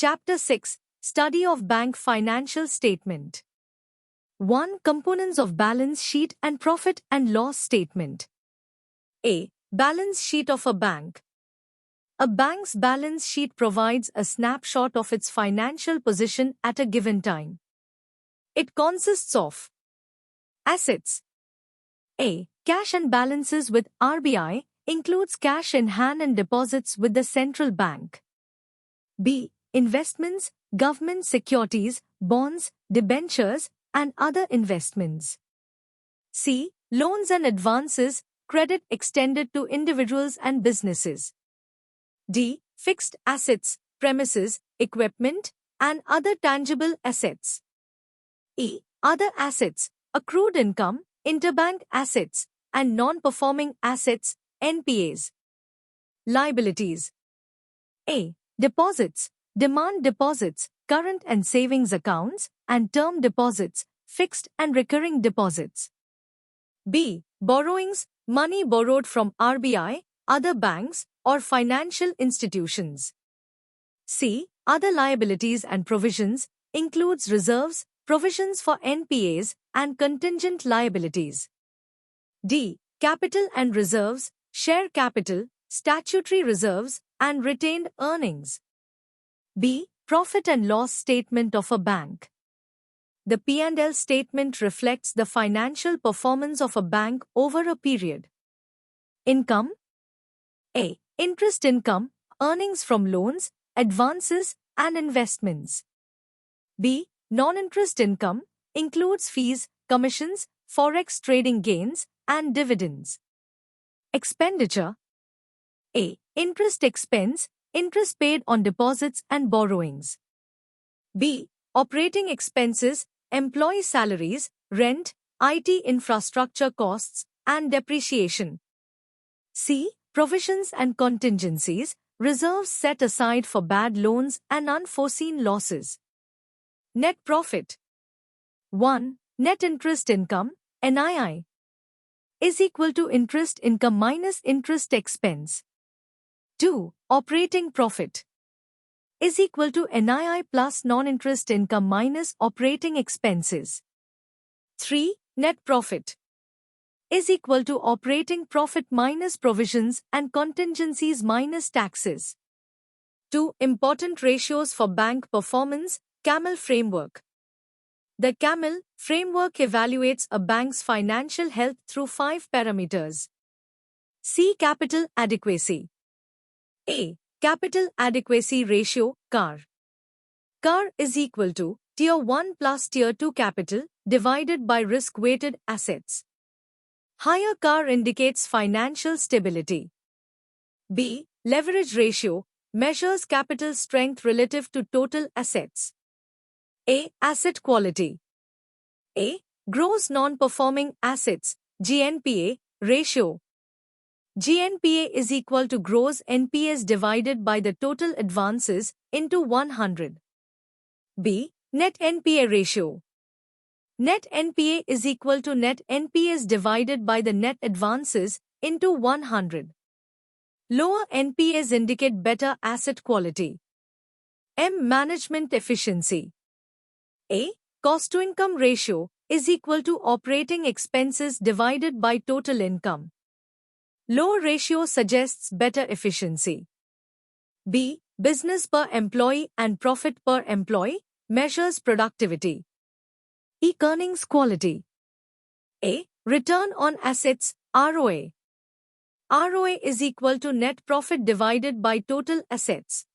Chapter 6. Study of Bank Financial Statement. 1. Components of Balance Sheet and Profit and Loss Statement. A. Balance Sheet of a bank. A bank's balance sheet provides a snapshot of its financial position at a given time. It consists of assets. A. Cash and balances with RBI, includes cash in hand and deposits with the central bank. B. Investments, government securities, bonds, debentures, and other investments. C. Loans and advances, credit extended to individuals and businesses. D. Fixed assets, premises, equipment, and other tangible assets. E. Other assets, accrued income, interbank assets, and non-performing assets, NPAs. Liabilities. A. Deposits, demand deposits, current and savings accounts, and term deposits, fixed and recurring deposits. B. Borrowings, money borrowed from RBI, other banks, or financial institutions. C. Other liabilities and provisions, includes reserves, provisions for NPAs, and contingent liabilities. D. Capital and reserves, share capital, statutory reserves, and retained earnings. B. Profit and loss statement of a bank. The P&L statement reflects the financial performance of a bank over a period. Income. A. Interest income, earnings from loans, advances, and investments. B. Non-interest income, includes fees, commissions, forex trading gains, and dividends. Expenditure. A. Interest expense, interest paid on deposits and borrowings. B. Operating expenses, employee salaries, rent, IT infrastructure costs, and depreciation. C. Provisions and contingencies, reserves set aside for bad loans and unforeseen losses. Net profit. 1. Net interest income, NII, is equal to interest income minus interest expense. 2. Operating profit is equal to NII plus non-interest income minus operating expenses. 3. Net profit is equal to operating profit minus provisions and contingencies minus taxes. 2. Important ratios for bank performance, CAMEL framework. The CAMEL framework evaluates a bank's financial health through 5 parameters. C. Capital adequacy. A. Capital adequacy ratio, CAR. CAR is equal to Tier 1 plus Tier 2 capital divided by risk-weighted assets. Higher CAR indicates financial stability. B. Leverage ratio measures capital strength relative to total assets. A. Asset quality. A. Gross non-performing assets, GNPA, ratio. GNPA is equal to gross NPAs divided by the total advances into 100. B. Net NPA ratio. Net NPA is equal to net NPAs divided by the net advances into 100. Lower NPAs indicate better asset quality. M. Management efficiency. A. Cost-to-income ratio is equal to operating expenses divided by total income. Low ratio suggests better efficiency. B. Business per employee and profit per employee measures productivity. E. Earnings quality. A. Return on assets, ROA. ROA is equal to net profit divided by total assets.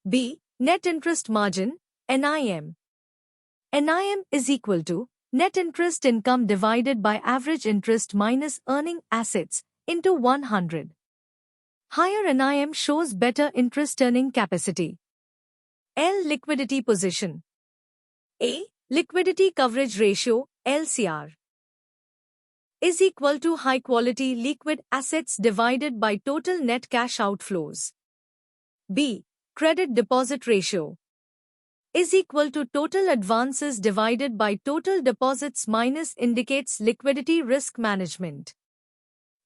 B. Net interest margin, NIM. NIM is equal to net interest income divided by average interest minus earning assets into 100. Higher NIM shows better interest earning capacity. L. Liquidity position. A. Liquidity coverage ratio, LCR, is equal to high quality liquid assets divided by total net cash outflows. B. Credit deposit ratio is equal to total advances divided by total deposits minus indicates liquidity risk management.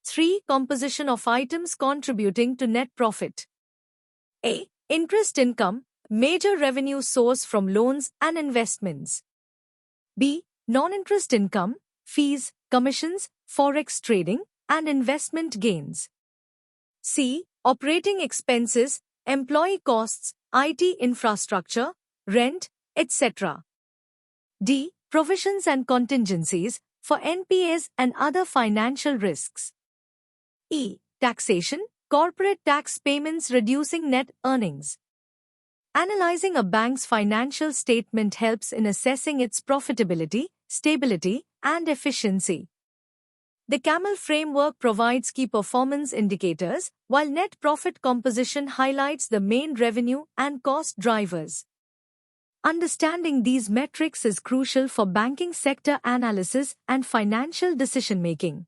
3. Composition of items contributing to net profit. A. Interest income, Major revenue source from loans and investments. B. Non-interest income, fees, commissions, forex trading, and investment gains. C. Operating expenses, employee costs, IT infrastructure, rent, etc. D. Provisions and contingencies for NPAs and other financial risks. E. Taxation, corporate tax payments reducing net earnings. Analyzing a bank's financial statement helps in assessing its profitability, stability, and efficiency. The CAMEL framework provides key performance indicators, while net profit composition highlights the main revenue and cost drivers. Understanding these metrics is crucial for banking sector analysis and financial decision-making.